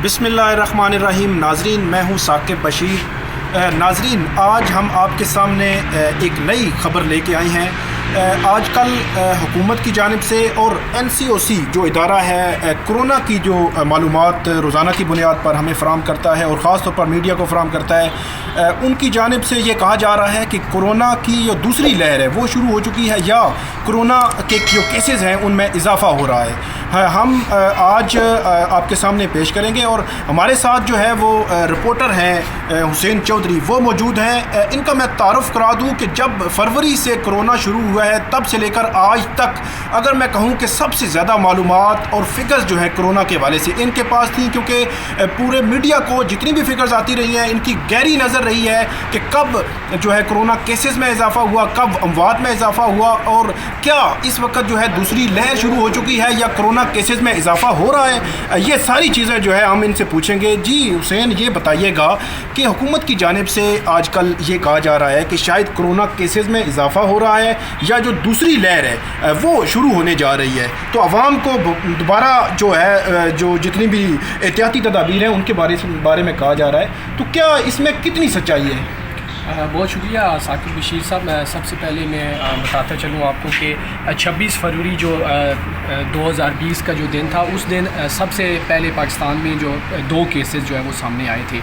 बिस्मिल्लाहिर्रहमानिर्रहीम। नाजरीन, मैं हूँ साकिब बशीर। नाजरीन, आज हम आपके सामने एक नई ख़बर लेके आए हैं। आजकल हुकूमत की जानिब से और NCOC जो इदारा है कोरोना की जो मालूमात रोज़ाना की बुनियाद पर हमें फ़राहम करता है और ख़ास तौर पर मीडिया को फ़राहम करता है, उनकी जानिब से ये कहा जा रहा है कि कोरोना की जो दूसरी लहर है वो शुरू हो चुकी है या कोरोना के जो केसेस हैं उनमें इजाफ़ा हो रहा है। हम आज आपके सामने पेश करेंगे और हमारे साथ जो है वो रिपोर्टर हैं हुसैन चौधरी, वो मौजूद हैं। इनका मैं तारुफ़ करा दूँ कि जब फरवरी से कोरोना शुरू हुआ है तब से लेकर आज तक अगर मैं कहूँ कि सबसे ज़्यादा मालूमात और फ़िगर्स जो है कोरोना के हवाले से इनके पास थी, क्योंकि पूरे मीडिया को जितनी भी फ़िगर्स आती रही हैं इनकी गहरी नज़र रही है कि कब जो है कोरोना केसेस में इजाफ़ा हुआ, कब अमवात में इजाफ़ा हुआ और क्या इस वक्त जो है दूसरी लहर शुरू हो चुकी है या कोरोना केसेस में इजाफ़ा हो रहा है। ये सारी चीज़ें जो है हम इनसे पूछेंगे। जी हुसैन, ये बताइएगा कि हुकूमत की जानिब से आजकल ये कहा जा रहा है कि शायद कोरोना केसेस में इजाफ़ा हो रहा है या जो दूसरी लहर है वो शुरू होने जा रही है, तो आवाम को दोबारा जो है जो जितनी भी एहतियाती तदाबीर हैं उनके बारे में कहा जा रहा है, तो क्या इसमें कितनी सच्चाई है? बहुत शुक्रिया साकिब बशीर साहब। सबसे पहले मैं बताता चलूँ आपको कि 26 फरवरी जो 2020 का जो दिन था, उस दिन सबसे पहले पाकिस्तान में जो 2 केसेस जो है वो सामने आए थे।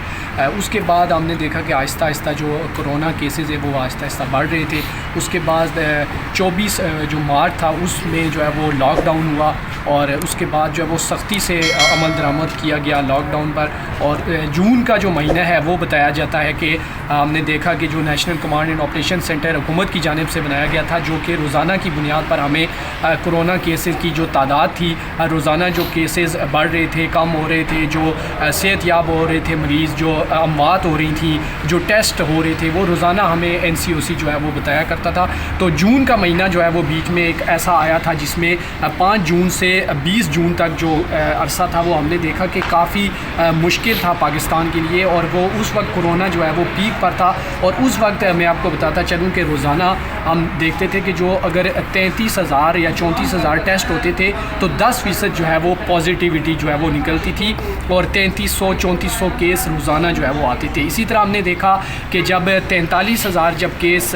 उसके बाद हमने देखा कि आहिस्ता आहिस्ता जो कोरोना केसेस है वो आहिस्ता आहिस्ता बढ़ रहे थे। उसके बाद 24 जो मार्च था उसमें जो है वो लॉकडाउन हुआ और उसके बाद जो है वो सख्ती से अमल दरामद किया गया लॉकडाउन पर। और जून का जो महीना है वो बताया जाता है कि हमने देखा कि जो national command and operation centre हुकूमत की जानिब से बनाया गया था, जो कि रोज़ाना की बुनियाद पर हमें कोरोना केसेस की जो तादाद थी, रोज़ाना जो केसेस बढ़ रहे थे, कम हो रहे थे, जो सेहतयाब हो रहे थे मरीज़, जो अमवात हो रही थी, जो टेस्ट हो रहे थे, वो रोज़ाना हमें NCOC जो है वो बताया करता था। तो जून का महीना जो है वो बीच में एक ऐसा आया था जिसमें 5 जून से 20 जून तक जो अरसा था वो हमने देखा कि काफ़ी मुश्किल था पाकिस्तान के लिए, और वो उस वक्त कोरोना जो है वो पीक पर था। और उस वक्त मैं आपको बताता चलूँ कि रोज़ाना हम देखते थे कि जो अगर 33,000 या 34,000 टेस्ट होते थे तो 10% जो है वो पॉजिटिविटी जो है वो निकलती थी और 3300-3400 केस रोज़ाना जो है वो आते थे। इसी तरह हमने देखा कि जब 43,000 जब केस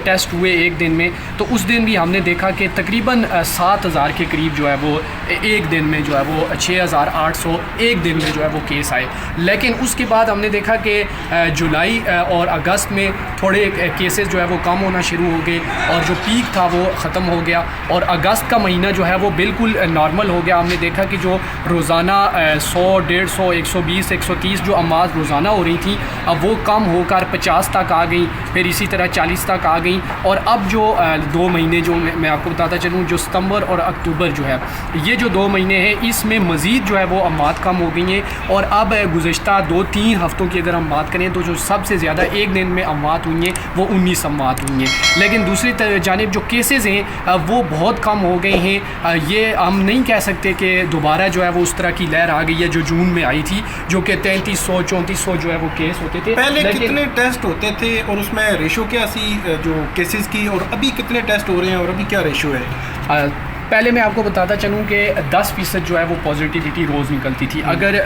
टेस्ट हुए एक दिन में, तो उस दिन भी हमने देखा कि तकरीबन 7,000 के करीब जो है वो एक दिन में जो है वो 6,800 एक दिन में जो है वो केस आए। लेकिन उसके बाद हमने देखा कि जुलाई और अगस्त में थोड़े केसेस जो है वो कम होना शुरू हो गए और जो पीक था वो ख़त्म हो गया और अगस्त का महीना जो है वो बिल्कुल नॉर्मल हो गया। हमने देखा कि जो रोज़ाना 100, 150, 120, 130 जो अमाज रोज़ाना हो रही थी, अब वो कम होकर 50 तक आ गई, फिर इसी तरह 40 तक आ गई। और अब जो 2 महीने जो मैं आपको बताता चलूँ, जो सितंबर और अक्टूबर जो है, ये जो 2 महीने हैं इसमें मज़ीद जो है वो अमात कम हो गई हैं। और अब गुज़श्ता 2-3 हफ़्तों की अगर हम बात करें तो जो सबसे ज़्यादा एक दिन में अमवात हुई हैं वो 19 अमवात हुई हैं। लेकिन दूसरी जानिब जो केसेस हैं वो बहुत कम हो गए हैं। ये हम नहीं कह सकते कि दोबारा जो है वो उस तरह की लहर आ गई है जो जून में आई थी, जो कि 3300-3400 जो है वो केस होते थे। पहले कितने टेस्ट होते थे और उसमें रेशो क्या सी जो केसेस की, और अभी कितने टेस्ट हो रहे हैं और अभी क्या रेशो है? पहले मैं आपको बताता चलूँ कि 10% जो है वो पॉजिटिविटी रोज़ निकलती थी। अगर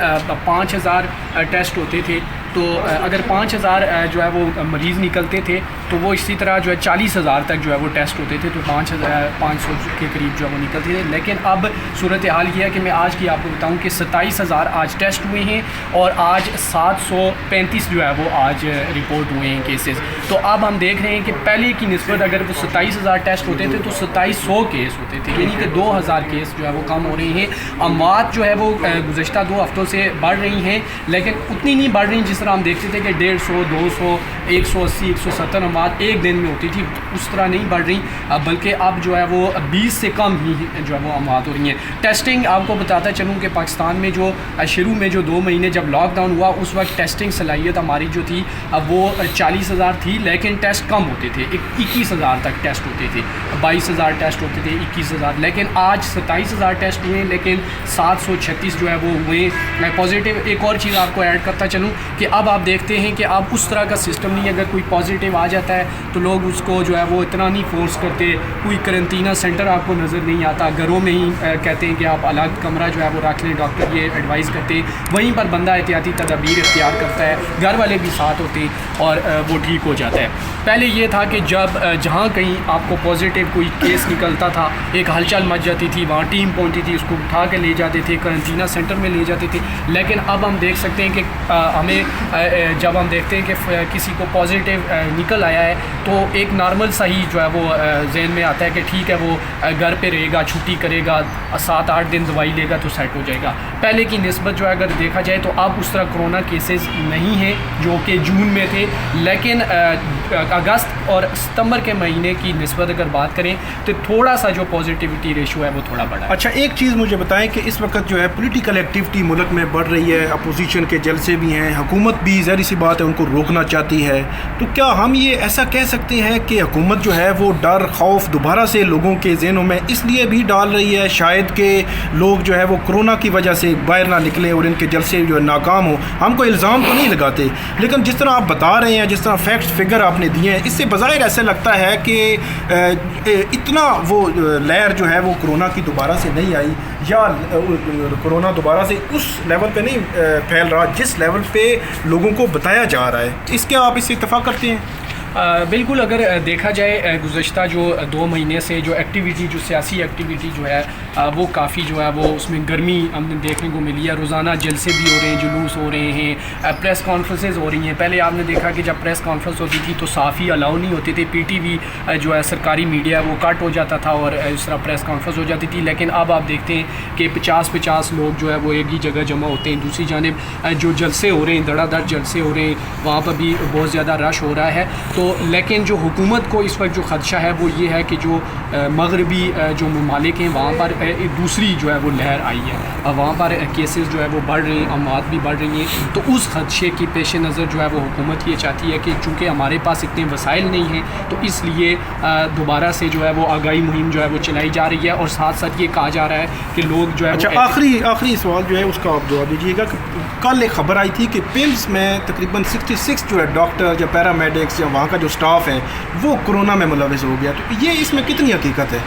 5,000 टेस्ट होते थे तो अगर 5,000 जो है वो मरीज़ निकलते थे तो वो इसी तरह जो है 40,000 तक जो है वो टेस्ट होते थे, तो 5,500 के करीब जो है वो निकलते थे। लेकिन अब सूरत हाल ये है कि मैं आज की आपको बताऊं कि 27,000 आज टेस्ट हुए हैं और आज 735 जो है वो आज रिपोर्ट हुए हैं केसेस। तो अब हम देख रहे हैं कि पहले की निस्बत अगर वो 27,000 टेस्ट होते थे तो 2700 केस होते थे, यानी कि 2,000 केस जो है वो कम हो रही हैं। अमवात जो है वो गुज़श्ता 2 हफ़्तों से बढ़ रही हैं, लेकिन उतनी नहीं बढ़ रही जिस तरह हम देखते थे कि 150, 200, 180, 170 अमवात एक दिन में होती थी, उस तरह नहीं बढ़ रही, बल्कि अब जो है वो 20 से कम ही जो है वो अमवात हो रही हैं। टेस्टिंग आपको बताता चलूँ कि पाकिस्तान में जो शुरू में जो 2 महीने जब लॉकडाउन हुआ उस वक्त टेस्टिंग सलाहियत हमारी जो थी अब वो 40,000 थी, लेकिन टेस्ट कम होते थे, 21,000 तक टेस्ट होते थे, 22,000 टेस्ट होते थे, 21,000। लेकिन आज 27,000 टेस्ट हुए, लेकिन 736 जो है वो हुए पॉजिटिव। एक और चीज़ आपको ऐड करता चलूँ कि अब आप देखते हैं कि अब उस तरह का सिस्टम नहीं है। अगर कोई पॉजिटिव आ जाता है तो लोग उसको जो है वो इतना नहीं फोर्स करते, कोई करंटीना सेंटर आपको नज़र नहीं आता, घरों में ही कहते हैं कि आप अलग कमरा जो है वो रख लें, डॉक्टर ये एडवाइस करते हैं, वहीं पर बंदा एहतियाती तदाबीर इख्तियार करता है, घर वाले भी साथ होते हैं और वो ठीक हो जाता है। पहले ये था कि जब जहाँ कहीं आपको पॉजिटिव कोई केस निकलता था, एक हलचल मच जाती थी, वहाँ टीम पहुँचती थी, उसको उठा के ले जाते थे, करंटीना सेंटर में ले जाते थे। लेकिन अब हम देख सकते हैं कि हमें जब हम देखते हैं कि किसी को पॉजिटिव निकल आया है तो एक नॉर्मल सा ही जो है वो जहन में आता है कि ठीक है वो घर पे रहेगा, छुट्टी करेगा, 7-8 दिन दवाई लेगा तो सेट हो जाएगा। पहले की निस्बत जो है अगर देखा जाए तो अब उस तरह कोरोना केसेस नहीं हैं जो कि जून में थे, लेकिन अगस्त और सितंबर के महीने की निस्बत अगर बात करें तो थोड़ा सा जो पॉजिटिविटी रेशो है वो थोड़ा बढ़ा है। अच्छा, एक चीज़ मुझे बताएं कि इस वक्त जो है पॉलिटिकल एक्टिविटी मुल्क में बढ़ रही है, अपोजिशन के जलसे भी हैं, हुकूमत भी ज़ाहिर सी बात है उनको रोकना चाहती है, तो क्या हम ये ऐसा कह सकते हैं कि हुकूमत जो है वो डर खौफ दोबारा से लोगों के जहनों में इसलिए भी डाल रही है शायद कि लोग जो है वो कोरोना की वजह से बाहर ना निकले और इनके जलसे जो है नाकाम हो? हम कोई इल्ज़ाम तो नहीं लगाते, लेकिन जिस तरह आप बता रहे हैं, जिस तरह फैक्ट्स फिगर आपने दिए हैं, इससे बज़ाहिर ऐसे लगता है कि इतना वो लहर जो है वो कोरोना की दोबारा से नहीं आई, या कोरोना दोबारा से उस लेवल पे नहीं फैल रहा जिस लेवल पे लोगों को बताया जा रहा है। इसके आप इससे इत्तेफाक करते हैं? बिल्कुल, अगर देखा जाए गुज़श्ता जो 2 महीने से जो एक्टिविटी, जो सियासी एक्टिविटी जो है वो काफ़ी जो है वो उसमें गर्मी हमने देखने को मिली है। रोज़ाना जलसे भी हो रहे हैं, जुलूस हो रहे हैं, प्रेस कॉन्फ्रेंसेस हो रही हैं। पहले आपने देखा कि जब प्रेस कॉन्फ्रेंस होती थी तो साफ़ी अलाउ नहीं होती थी, PTV जो है सरकारी मीडिया वो कट हो जाता था और इस तरह प्रेस कॉन्फ्रेंस हो जाती थी। लेकिन अब आप देखते हैं कि 50-50 लोग जो है वो एक ही जगह जमा होते हैं। दूसरी जानिब जो जलसे हो रहे हैं, धड़ाधड़ जलसे हो रहे हैं, वहाँ पर भी बहुत ज़्यादा रश हो रहा है। तो लेकिन जो हुकूमत को इस वक्त जो ख़दशा है वो ये है कि जो मगरबी जो ममालिक हैं वहाँ पर दूसरी जो है वो लहर आई है, वहाँ पर केसेस जो है वो बढ़ रहे हैं, अमवात भी बढ़ रही हैं। तो उस खदशे की पेश नज़र जो है वो हुकूमत ये चाहती है कि चूँकि हमारे पास इतने वसाइल नहीं हैं तो इसलिए दोबारा से जो है वो आगाही मुहिम जो है वो चलाई जा रही है। और साथ साथ ये कहा जा रहा है कि लोग जो है अच्छा, आखिरी सवाल जो है उसका आप जवाब दीजिएगा कि कल एक खबर आई थी कि पिम्स में तकरीबन 66 जो है डॉक्टर या पैरामेडिक्स या वहाँ का जो स्टाफ है वो कोरोना में मुलविस हो गया, तो ये इसमें कितनी हकीकत है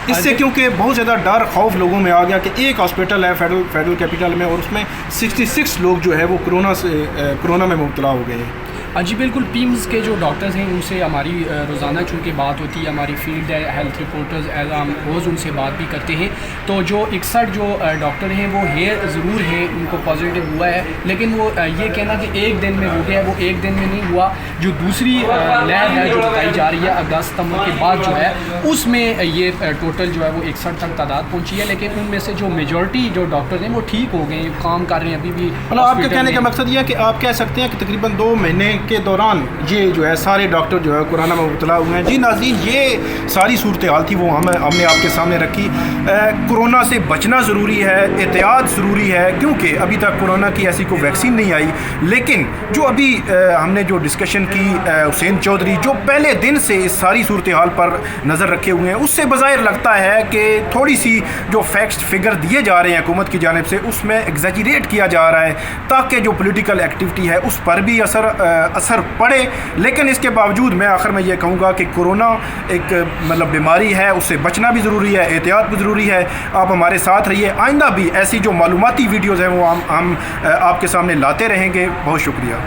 इससे? क्योंकि बहुत ज़्यादा डर खौफ लोगों में आ गया कि एक हॉस्पिटल है फेडरल कैपिटल में और उसमें 66 लोग जो है वो कोरोना में मुब्तला हो गए हैं। जी बिल्कुल, पीम्स के जो डॉक्टर्स हैं उनसे हमारी रोज़ाना चूँकि बात होती है, हमारी फील्ड है, हेल्थ रिपोर्टर्स एज हम रोज़ उनसे बात भी करते हैं। तो जो 61 जो डॉक्टर हैं वो ज़रूर हैं, उनको पॉजिटिव हुआ है, लेकिन वो ये कहना कि एक दिन में हो गया, वो एक दिन में नहीं हुआ। जो दूसरी लहर है जो बताई जा रही है अगस्त सितंबर के बाद जो है उसमें ये टोटल जो है वो 61 तक तादाद पहुँची है। लेकिन उनमें से जो मेजॉरिटी जो डॉक्टर हैं वो ठीक हो गए, काम कर रहे हैं अभी भी। मतलब आपके कहने का मकसद ये है कि आप कह सकते हैं कि तकरीबन 2 महीने के दौरान ये जो है सारे डॉक्टर जो है कोरोना में मुब्तला हुए हैं। जी नाज़रीन, ये सारी सूरत हाल थी वो हमने आपके सामने रखी। कोरोना से बचना ज़रूरी है, एहतियात ज़रूरी है, क्योंकि अभी तक कोरोना की ऐसी कोई वैक्सीन नहीं आई। लेकिन जो अभी हमने जो डिस्कशन की हुसैन चौधरी जो पहले दिन से इस सारी सूरत हाल पर नज़र रखे हुए हैं, उससे बज़ाहिर लगता है कि थोड़ी सी जो फैक्ट्स फिगर दिए जा रहे हैं हुकूमत की जानिब से उसमें एग्जैजरेट किया जा रहा है ताकि जो पॉलिटिकल एक्टिविटी है उस पर भी असर पड़े। लेकिन इसके बावजूद मैं आखिर में ये कहूँगा कि कोरोना एक मतलब बीमारी है, उससे बचना भी ज़रूरी है, एहतियात भी ज़रूरी है। आप हमारे साथ रहिए, आइंदा भी ऐसी जो मालूमाती वीडियोज़ हैं वो हम आपके सामने लाते रहेंगे। बहुत शुक्रिया।